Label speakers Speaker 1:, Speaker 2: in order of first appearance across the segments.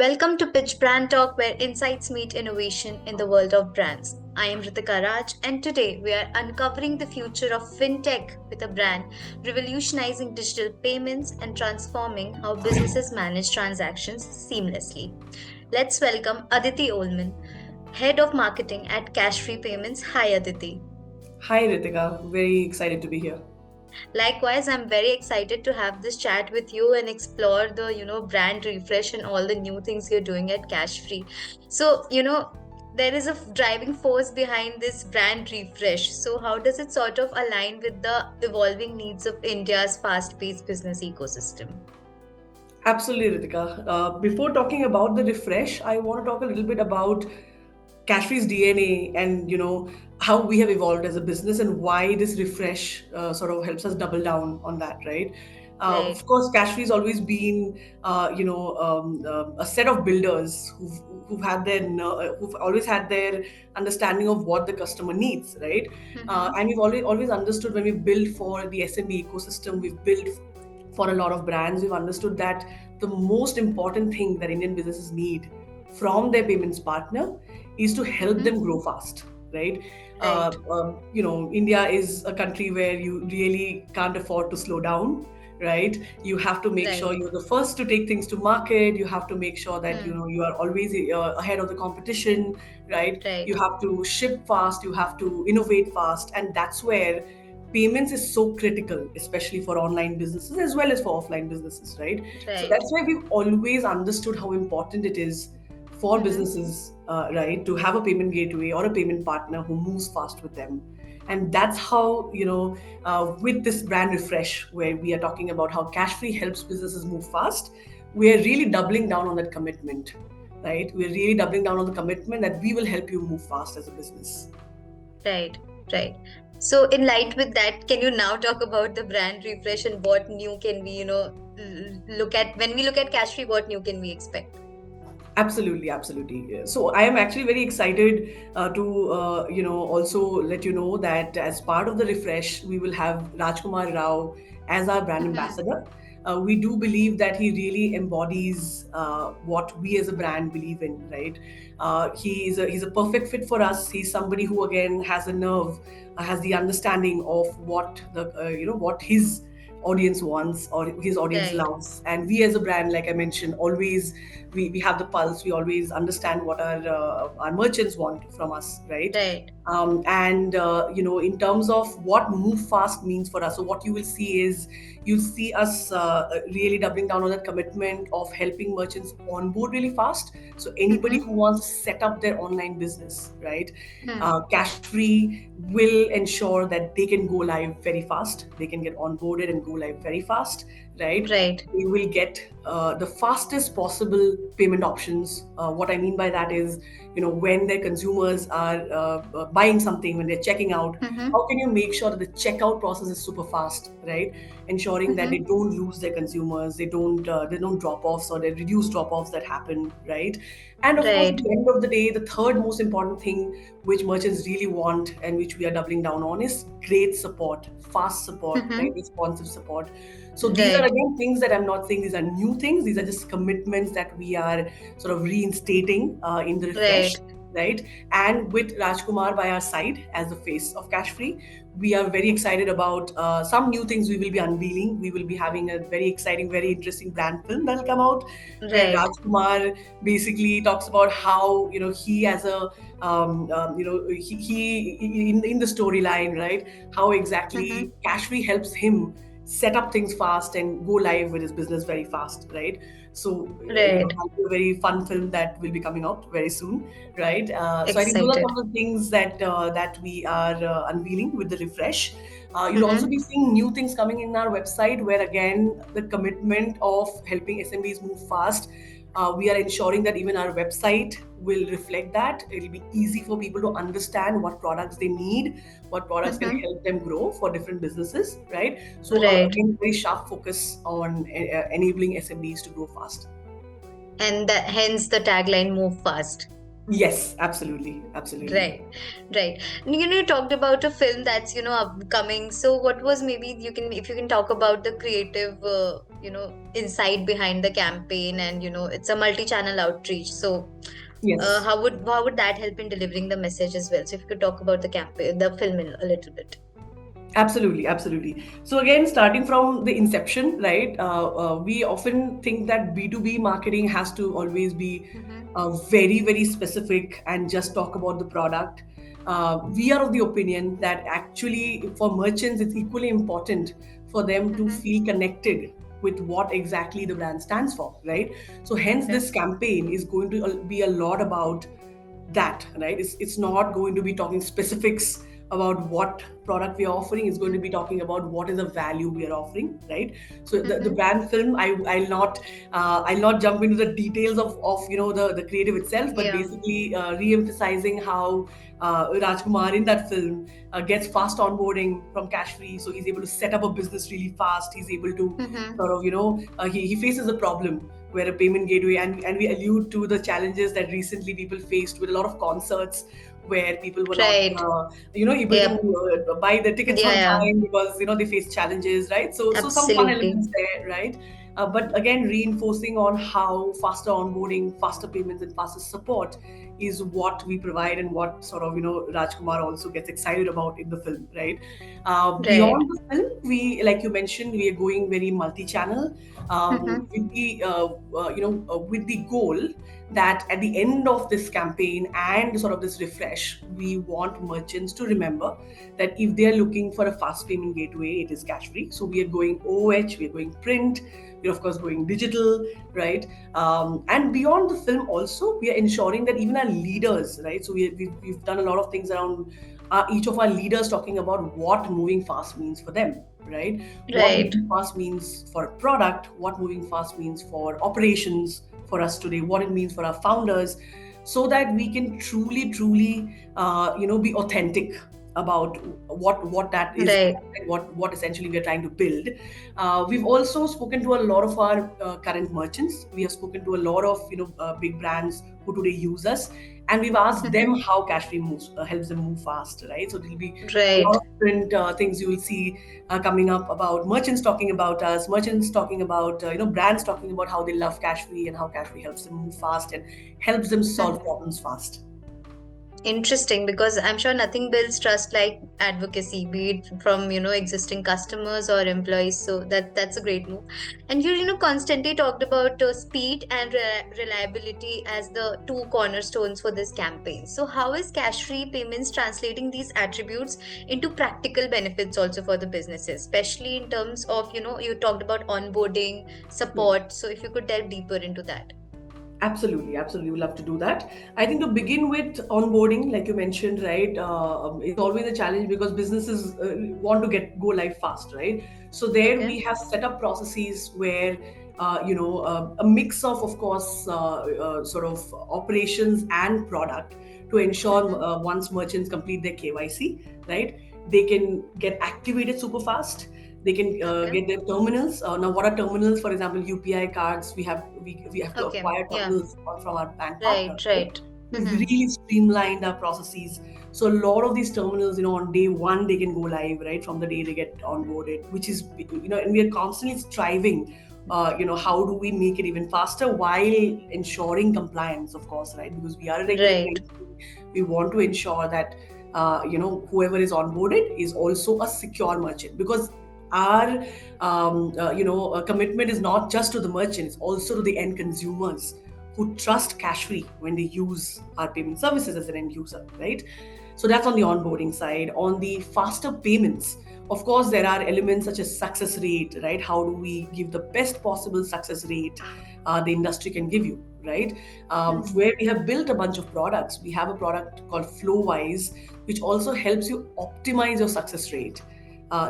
Speaker 1: Welcome to Pitch BrandTalk, where insights meet innovation in the world of brands. I am Ritika Raj, and today we are uncovering the future of fintech with a brand, revolutionizing digital payments and transforming how businesses manage transactions seamlessly. Let's welcome Aditi Olemann, Head of Marketing at Cashfree Payments. Hi, Aditi.
Speaker 2: Hi Ritika, very excited to be here.
Speaker 1: Likewise, I'm very excited to have this chat with you and explore the, brand refresh and all the new things you're doing at Cashfree. So, there is a driving force behind this brand refresh. So, how does it sort of align with the evolving needs of India's fast-paced business ecosystem?
Speaker 2: Absolutely, Ritika. Before talking about the refresh, I want to talk a little bit about Cashfree's DNA and how we have evolved as a business and why this refresh sort of helps us double down on that, right?
Speaker 1: Right.
Speaker 2: Of course, Cashfree's always been a set of builders who've always had their understanding of what the customer needs, right?
Speaker 1: Mm-hmm.
Speaker 2: And we've always understood when we build for the SME ecosystem, we've built for a lot of brands, we've understood that the most important thing that Indian businesses need from their payments partner is to help
Speaker 1: Mm-hmm.
Speaker 2: them grow fast, right?
Speaker 1: Right.
Speaker 2: India is a country where you really can't afford to slow down, right? You have to make sure
Speaker 1: Right.
Speaker 2: you're the first to take things to market. You have to make sure that
Speaker 1: Hmm.
Speaker 2: you are always ahead of the competition, right? You
Speaker 1: Right.
Speaker 2: have to ship fast, you have to innovate fast, and that's where payments is so critical, especially for online businesses as well as for offline businesses, right? So
Speaker 1: Right.
Speaker 2: that's why we've always understood how important it is for
Speaker 1: Mm-hmm.
Speaker 2: businesses, right, to have a payment gateway or a payment partner who moves fast with them. And that's how, with this brand refresh, where we are talking about how Cashfree helps businesses move fast, we are really doubling down on that commitment, right? We're really doubling down on the commitment that we will help you move fast as a business.
Speaker 1: Right, right. So, in light with that, can you now talk about the brand refresh and what new can we, look at when we look at Cashfree, what new can we expect?
Speaker 2: Absolutely, absolutely. Yeah. So I am actually very excited to also let you know that as part of the refresh, we will have Rajkummar Rao as our brand
Speaker 1: Mm-hmm.
Speaker 2: ambassador. We do believe that he really embodies what we as a brand believe in, right? He's a perfect fit for us. He's somebody who again has a nerve, has the understanding of what the what his audience wants or his audience
Speaker 1: Right,
Speaker 2: loves, and we as a brand, like I mentioned, always we have the pulse. We always understand what our merchants want from us, right?
Speaker 1: right.
Speaker 2: And in terms of what move fast means for us, so what you will see is you'll see us really doubling down on that commitment of helping merchants onboard really fast. So anybody
Speaker 1: Mm-hmm.
Speaker 2: who wants to set up their online business, right,
Speaker 1: Hmm.
Speaker 2: cash free will ensure that they can go live very fast, they can get onboarded and go live very fast, right?
Speaker 1: Right.
Speaker 2: They will get the fastest possible payment options. What I mean by that is, when their consumers are buying something, when they're checking out,
Speaker 1: Mm-hmm.
Speaker 2: how can you make sure that the checkout process is super fast, right? Ensuring that they
Speaker 1: Mm-hmm.
Speaker 2: don't lose their consumers, they don't drop offs or they reduce drop offs that happen, right? And of course, at
Speaker 1: Right.
Speaker 2: the end of the day, the third most important thing which merchants really want and which we are doubling down on is great support, fast support, right?
Speaker 1: Mm-hmm.
Speaker 2: Responsive support. So these are
Speaker 1: Right.
Speaker 2: again things that I'm not saying these are new things. These are just commitments that we are sort of reinstating in the refresh,
Speaker 1: Right.
Speaker 2: right? And with Rajkumar by our side as the face of Cashfree, we are very excited about some new things we will be unveiling. We will be having a very exciting, very interesting brand film that will come out, where
Speaker 1: Right.
Speaker 2: Rajkumar basically talks about how he as a he in the storyline, right? How exactly
Speaker 1: Mm-hmm.
Speaker 2: Cashfree helps him set up things fast and go live with his business very fast, right? So
Speaker 1: Right.
Speaker 2: that'll be a very fun film that will be coming out very soon, right? So I think those are
Speaker 1: Excited.
Speaker 2: some of the things that we are unveiling with the refresh. You'll also
Speaker 1: Mm-hmm.
Speaker 2: be seeing new things coming in our website, where again the commitment of helping SMBs move fast. We are ensuring that even our website will reflect that. It'll be easy for people to understand what products they need, what products can
Speaker 1: Mm-hmm.
Speaker 2: help them grow for different businesses, right? So
Speaker 1: Right.
Speaker 2: again, very sharp focus on enabling SMBs to grow fast.
Speaker 1: And that hence the tagline move fast.
Speaker 2: Yes, absolutely, absolutely.
Speaker 1: Right, right. You talked about a film that's, upcoming. So what was maybe you can, if you can talk about the creative, insight behind the campaign, and it's a multi-channel outreach. So
Speaker 2: Yes.
Speaker 1: how would that help in delivering the message as well? So if you could talk about the campaign, the film in a little bit.
Speaker 2: Absolutely, absolutely. So again, starting from the inception, right? We often think that B2B marketing has to always be
Speaker 1: Mm-hmm.
Speaker 2: very, very specific and just talk about the product. We are of the opinion that actually for merchants, it's equally important for them to
Speaker 1: Mm-hmm.
Speaker 2: feel connected with what exactly the brand stands for, right? So hence
Speaker 1: Okay.
Speaker 2: this campaign is going to be a lot about that, right? It's not going to be talking specifics about what product we are offering. It's going to be talking about what is the value we are offering, right? So the
Speaker 1: Mm-hmm.
Speaker 2: brand film, I'll not jump into the details of the creative itself, but
Speaker 1: Yeah.
Speaker 2: basically re-emphasizing how Rajkumar in that film gets fast onboarding from Cashfree, so he's able to set up a business really fast. He's able to
Speaker 1: Mm-hmm.
Speaker 2: sort of he faces a problem where a payment gateway, and we allude to the challenges that recently people faced with a lot of concerts where people were not
Speaker 1: Right.
Speaker 2: able
Speaker 1: Yep.
Speaker 2: to buy the tickets
Speaker 1: Yeah,
Speaker 2: on
Speaker 1: yeah.
Speaker 2: time because they faced challenges, right? So some fun
Speaker 1: Absolutely.
Speaker 2: elements there, right? But again, reinforcing on how faster onboarding, faster payments, and faster support is what we provide, and what sort of Rajkumar also gets excited about in the film, right?
Speaker 1: Right.
Speaker 2: Beyond the film, we, like you mentioned, we are going very multi-channel,
Speaker 1: Mm-hmm.
Speaker 2: with the goal that at the end of this campaign and sort of this refresh, we want merchants to remember that if they are looking for a fast payment gateway, it is cash free. So we are going OH, we are going print, we're of course going digital, right? And beyond the film, also we are ensuring that even our leaders, right? So we've done a lot of things around each of our leaders talking about what moving fast means for them, right? What
Speaker 1: Right.
Speaker 2: moving fast means for a product, what moving fast means for operations for us today, what it means for our founders, so that we can truly be authentic about what that is,
Speaker 1: Right.
Speaker 2: what essentially we are trying to build. We've also spoken to a lot of our current merchants. We have spoken to a lot of big brands who today use us, and we've asked
Speaker 1: Mm-hmm.
Speaker 2: them how Cashfree moves helps them move fast, right? So there'll be a lot
Speaker 1: Right.
Speaker 2: of different things you will see coming up about merchants talking about us, merchants talking about brands talking about how they love Cashfree and how Cashfree helps them move fast and helps them solve problems fast.
Speaker 1: Interesting, because I'm sure nothing builds trust like advocacy, be it from existing customers or employees. So that's a great move. And you constantly talked about speed and reliability as the two cornerstones for this campaign. So how is cash-free payments translating these attributes into practical benefits also for the businesses, especially in terms of you talked about onboarding, support. So if you could delve deeper into that.
Speaker 2: Absolutely, absolutely. We'd love to do that. I think to begin with, onboarding, like you mentioned, right, is always a challenge because businesses want to go live fast, right? So there
Speaker 1: Okay.
Speaker 2: we have set up processes where, a mix of course, sort of operations and product to ensure
Speaker 1: Mm-hmm.
Speaker 2: once merchants complete their KYC, right, they can get activated super fast. They can
Speaker 1: Okay.
Speaker 2: get their terminals. Now, what are terminals? For example, UPI cards. We have to
Speaker 1: Okay.
Speaker 2: acquire
Speaker 1: Yeah.
Speaker 2: terminals from our bank partners.
Speaker 1: Right.
Speaker 2: Right?
Speaker 1: Right.
Speaker 2: We've
Speaker 1: Mm-hmm.
Speaker 2: really streamlined our processes. So a lot of these terminals, on day one they can go live, right, from the day they get onboarded, which is and we are constantly striving. How do we make it even faster while ensuring compliance, of course, right? Because we are a regulated
Speaker 1: Right.
Speaker 2: entity, we want to ensure that whoever is onboarded is also a secure merchant, because our commitment is not just to the merchant, it's also to the end consumers who trust Cashfree when they use our payment services as an end user, right? So that's on the onboarding side. On the faster payments, of course, there are elements such as success rate, right? How do we give the best possible success rate the industry can give you, right?
Speaker 1: Mhm.
Speaker 2: Where we have built a bunch of products. We have a product called Flowwise, which also helps you optimize your success rate.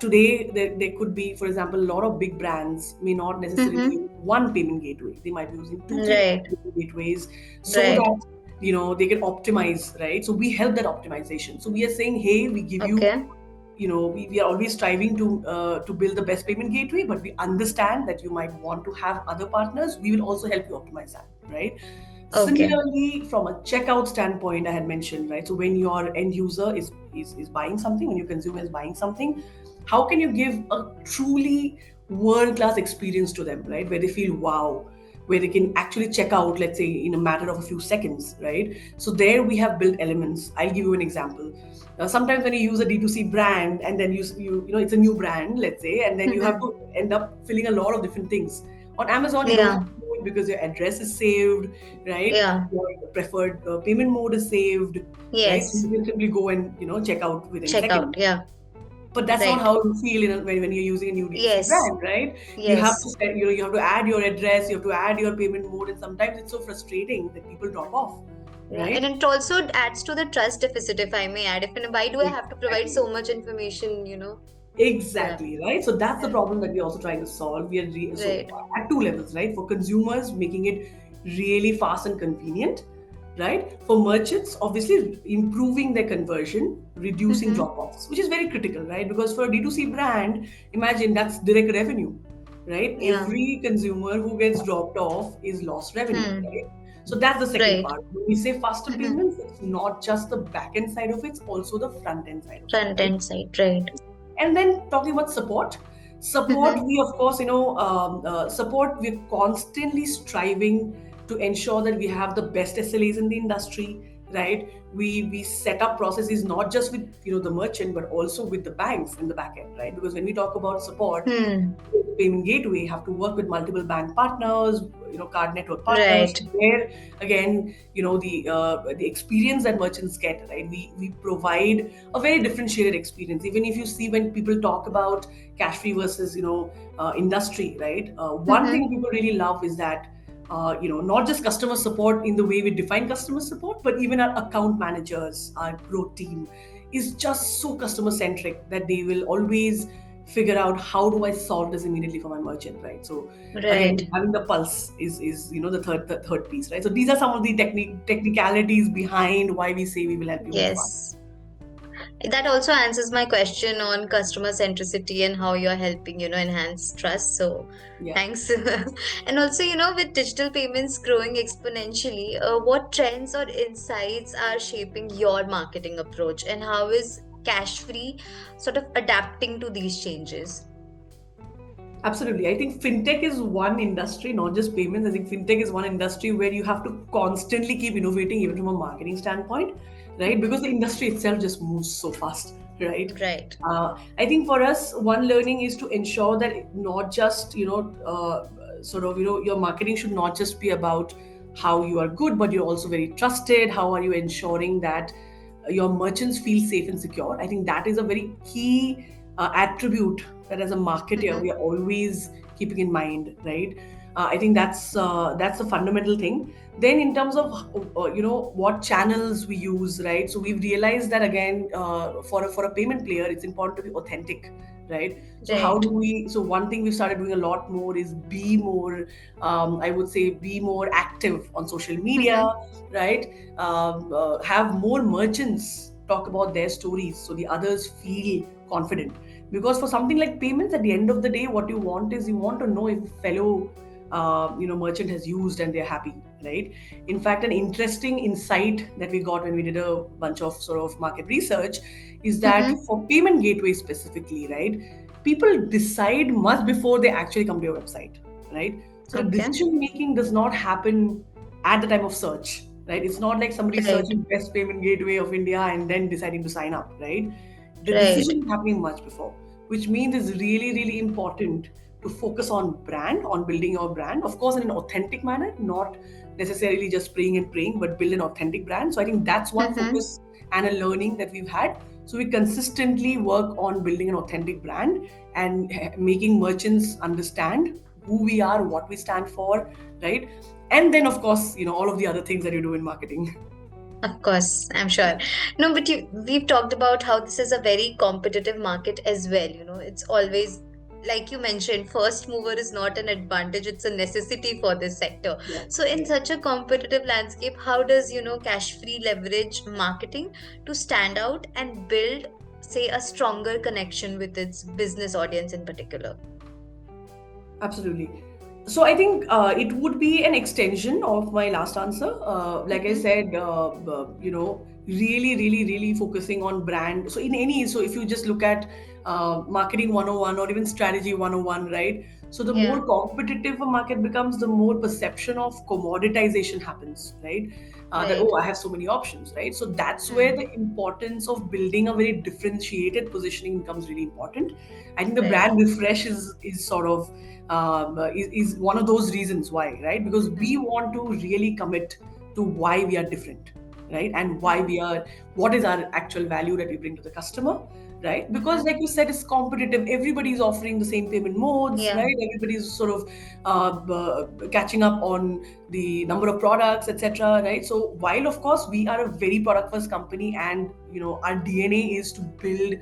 Speaker 2: Today, there could be, for example, a lot of big brands may not necessarily
Speaker 1: Mm-hmm.
Speaker 2: use one payment gateway. They might be using two, three
Speaker 1: Right.
Speaker 2: payment gateways so
Speaker 1: Right.
Speaker 2: that they can optimize, right? So we help that optimization. So we are saying, hey, we give you,
Speaker 1: Okay.
Speaker 2: we are always striving to build the best payment gateway, but we understand that you might want to have other partners. We will also help you optimize that, right?
Speaker 1: Okay.
Speaker 2: Similarly, from a checkout standpoint, I had mentioned, right? So when your end user is buying something, when your consumer is buying something, how can you give a truly world class experience to them, right? Where they feel wow, where they can actually check out, let's say, in a matter of a few seconds, right? So there we have built elements. I'll give you an example. Sometimes when you use a D2C brand and then you know it's a new brand, let's say, and then you have to end up filling a lot of different things. On Amazon, you don't
Speaker 1: Yeah,
Speaker 2: have to do it because your address is saved, right?
Speaker 1: yeah,
Speaker 2: Your preferred payment mode is saved, right? So
Speaker 1: yes.
Speaker 2: you can simply go and check out within
Speaker 1: Check out.
Speaker 2: seconds.
Speaker 1: Yeah,
Speaker 2: But that's not
Speaker 1: right.
Speaker 2: how you feel when you're using a new D2C
Speaker 1: Yes,
Speaker 2: brand, right? You have to
Speaker 1: yes.
Speaker 2: set, you have to add your address, you have to add your payment mode, and sometimes it's so frustrating that people drop off,
Speaker 1: Yeah, and
Speaker 2: right?
Speaker 1: it also adds to the trust deficit, if I may add. If and why do I have to provide
Speaker 2: Exactly.
Speaker 1: so much information? Yeah,
Speaker 2: Exactly, right? So that's the
Speaker 1: yeah,
Speaker 2: problem that we're also trying to solve. So
Speaker 1: right.
Speaker 2: at two levels, right? For consumers, making it really fast and convenient, right? For merchants, obviously improving their conversion, reducing
Speaker 1: Mm-hmm.
Speaker 2: drop-offs, which is very critical, right? Because for a D2C brand, imagine that's direct revenue, right?
Speaker 1: Yeah.
Speaker 2: Every consumer who gets dropped off is lost revenue,
Speaker 1: Hmm.
Speaker 2: right? So that's the second
Speaker 1: Right.
Speaker 2: part. When we say faster
Speaker 1: Mm-hmm.
Speaker 2: payments, it's not just the back end side of it, it's also the front end side of it,
Speaker 1: Front
Speaker 2: right?
Speaker 1: end side, right.
Speaker 2: And then talking about support,
Speaker 1: Mm-hmm.
Speaker 2: we of course, support, we're constantly striving to ensure that we have the best SLAs in the industry, right? We set up processes not just with the merchant, but also with the banks in the back end, right? Because when we talk about support,
Speaker 1: Hmm.
Speaker 2: payment gateway have to work with multiple bank partners, card network partners.
Speaker 1: Right.
Speaker 2: Where again, the experience that merchants get, right? We provide a very differentiated experience. Even if you see when people talk about cash free versus industry, right? One
Speaker 1: Mm-hmm.
Speaker 2: thing people really love is that not just customer support in the way we define customer support, but even our account managers, our growth team is just so customer centric that they will always figure out how do I solve this immediately for my merchant, right? So
Speaker 1: Right.
Speaker 2: again, having the pulse is the third piece, right? So these are some of the technicalities behind why we say we will help you move fast.
Speaker 1: Yes. That also answers my question on customer centricity and how you're helping enhance trust. So
Speaker 2: Yeah.
Speaker 1: thanks. And also with digital payments growing exponentially, what trends or insights are shaping your marketing approach, and how is cash free sort of adapting to these changes?
Speaker 2: Absolutely. I think fintech is one industry, not just payments. I think fintech is one industry where you have to constantly keep innovating, even from a marketing standpoint, right? Because the industry itself just moves so fast, right?
Speaker 1: Right.
Speaker 2: I think for us, one learning is to ensure that not just, your marketing should not just be about how you are good, but you're also very trusted. How are you ensuring that your merchants feel safe and secure? I think that is a very key attribute that as a marketer
Speaker 1: Mm-hmm.
Speaker 2: we are always keeping in mind, right? I think that's a fundamental thing. Then in terms of what channels we use, right? So we've realized that again, for a payment player, it's important to be authentic, right? So how
Speaker 1: Right.
Speaker 2: do we? So one thing we've started doing a lot more is be more, I would say, be more active on social media,
Speaker 1: Mm-hmm.
Speaker 2: right? Have more merchants talk about their stories so the others feel confident. Because for something like payments, at the end of the day, what you want is you want to know if a fellow merchant has used and they're happy, right? In fact, an interesting insight that we got when we did a bunch of sort of market research is that
Speaker 1: Mm-hmm.
Speaker 2: for payment gateway specifically, right, people decide much before they actually come to your website, right? So the
Speaker 1: Okay.
Speaker 2: decision making does not happen at the time of search, right? It's not like somebody
Speaker 1: Right.
Speaker 2: searching best payment gateway of India and then deciding to sign up, right? The
Speaker 1: Right.
Speaker 2: decision is happening much before, which means it's really, really important to focus on brand, on building your brand, of course, in an authentic manner, not necessarily just praying and praying, but build an authentic brand. So I think that's one
Speaker 1: Mm-hmm.
Speaker 2: focus and a learning that we've had. So we consistently work on building an authentic brand and making merchants understand who we are, what we stand for, right? And then, of course, all of the other things that you do in marketing.
Speaker 1: Of course, I'm sure. No, but we've talked about how this is a very competitive market as well. It's always, like you mentioned, first mover is not an advantage, it's a necessity for this sector.
Speaker 2: Yeah,
Speaker 1: So, in
Speaker 2: yeah.
Speaker 1: such a competitive landscape, how does Cash Free leverage marketing to stand out and build, say, a stronger connection with its business audience in particular?
Speaker 2: Absolutely. So I think it would be an extension of my last answer. Like I
Speaker 1: Mm-hmm.
Speaker 2: said, really focusing on brand. So in any, so if you just look at marketing 101 or even strategy 101, right? So the
Speaker 1: Yeah.
Speaker 2: more competitive a market becomes, the more perception of commoditization happens, right? That,
Speaker 1: Right.
Speaker 2: oh, I have so many options, right? So that's where
Speaker 1: Hmm.
Speaker 2: the importance of building a very differentiated positioning becomes really important. I think the
Speaker 1: Right.
Speaker 2: brand refresh is sort of is one of those reasons why, right? Because we
Speaker 1: Hmm.
Speaker 2: want to really commit to why we are different, right? And why
Speaker 1: Hmm.
Speaker 2: we are, what is our actual value that we bring to the customer, right? Because
Speaker 1: Hmm.
Speaker 2: like you said, it's competitive. Everybody's offering the same payment modes,
Speaker 1: Yeah.
Speaker 2: right? Everybody's sort of catching up on the number of products, etc., right? So while of course we are a very product first company, and our DNA is to build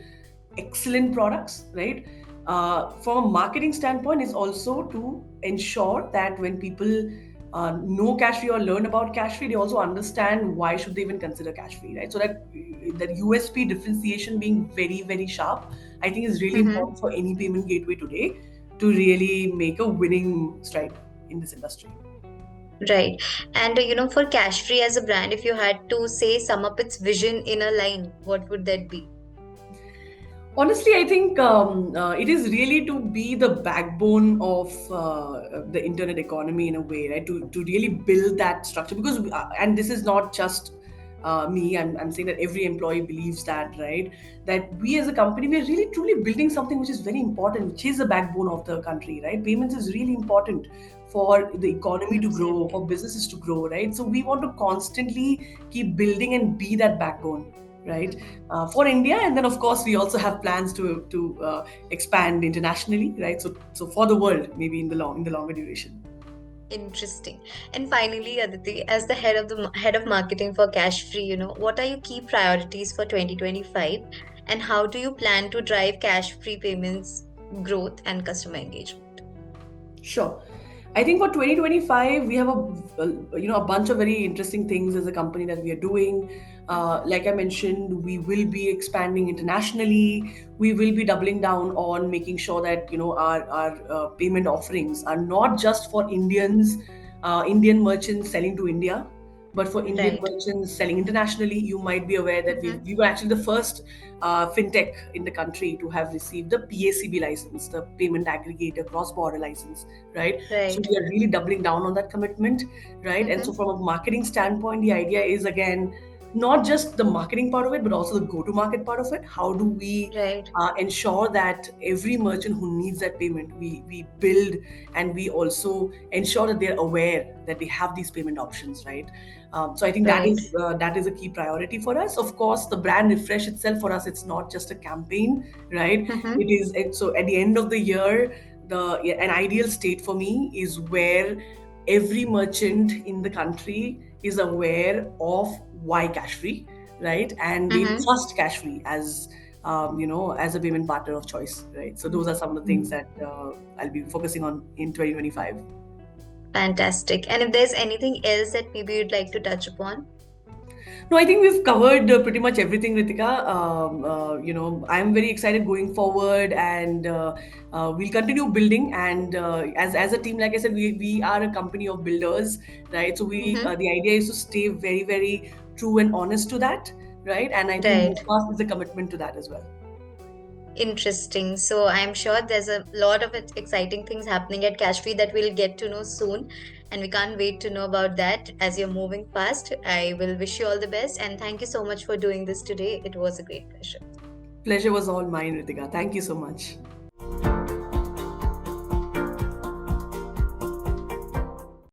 Speaker 2: excellent products, right? From a marketing standpoint, is also to ensure that when people know Cashfree or learn about Cashfree, they also understand why should they even consider Cashfree, right? So that USP differentiation being very sharp, I think is really
Speaker 1: Hmm.
Speaker 2: important for any payment gateway today to really make a winning stride in this industry.
Speaker 1: Right. And for Cashfree as a brand, if you had to say sum up its vision in a line, what would that be?
Speaker 2: Honestly, I think it is really to be the backbone of the internet economy in a way, right? To really build that structure, because and this is not just me. I'm saying that every employee believes that, right? That we as a company, we are really truly building something which is very important, which is the backbone of the country, right? Payments is really important for the economy to grow,
Speaker 1: Absolutely.
Speaker 2: for businesses to grow, right? So we want to constantly keep building and be that backbone, right?
Speaker 1: Hmm.
Speaker 2: For India, and then of course we also have plans to expand internationally, right? So for the world, maybe in the longer duration.
Speaker 1: Interesting. And finally, Aditi, as the head of marketing for Cashfree, what are your key priorities for 2025, and how do you plan to drive Cashfree payments growth and customer engagement?
Speaker 2: Sure. I think for 2025 we have a bunch of very interesting things as a company that we are doing. Like I mentioned, we will be expanding internationally. We will be doubling down on making sure that our payment offerings are not just for Indian merchants selling to India, but for Indian
Speaker 1: Right.
Speaker 2: merchants selling internationally. You might be aware that
Speaker 1: Mm-hmm.
Speaker 2: we were actually the first fintech in the country to have received the PACB license, the payment aggregator cross-border license, right? So
Speaker 1: Right.
Speaker 2: we are really doubling down on that commitment, right? And so
Speaker 1: Mm-hmm.
Speaker 2: from a marketing standpoint, the idea is again not just the marketing part of it, but also the go-to-market part of it. How do we
Speaker 1: Right.
Speaker 2: ensure that every merchant who needs that payment, we build, and we also ensure that they're aware that they have these payment options, right? So I think
Speaker 1: Right.
Speaker 2: that is a key priority for us. Of course, the brand refresh itself for us, it's not just a campaign, right?
Speaker 1: Mm-hmm.
Speaker 2: So at the end of the year, an ideal state for me is where every merchant in the country is aware of why Cashfree, right? And they
Speaker 1: Mm-hmm.
Speaker 2: trust Cashfree as as a payment partner of choice, right? So those are some of the things that I'll be focusing on in 2025.
Speaker 1: Fantastic. And if there's anything else that maybe you'd like to touch upon?
Speaker 2: No, I think we've covered pretty much everything, Ritika. I'm very excited going forward, and we'll continue building. And as a team, like I said, we are a company of builders, right? So
Speaker 1: Mm-hmm.
Speaker 2: the idea is to stay very true and honest to that, right? And I think
Speaker 1: Right.
Speaker 2: Movefast is a commitment to that as well.
Speaker 1: Interesting. So I'm sure there's a lot of exciting things happening at Cashfree that we'll get to know soon. And we can't wait to know about that as you're moving fast. I will wish you all the best. And thank you so much for doing this today. It was a great pleasure.
Speaker 2: Pleasure was all mine, Ritika. Thank you so much.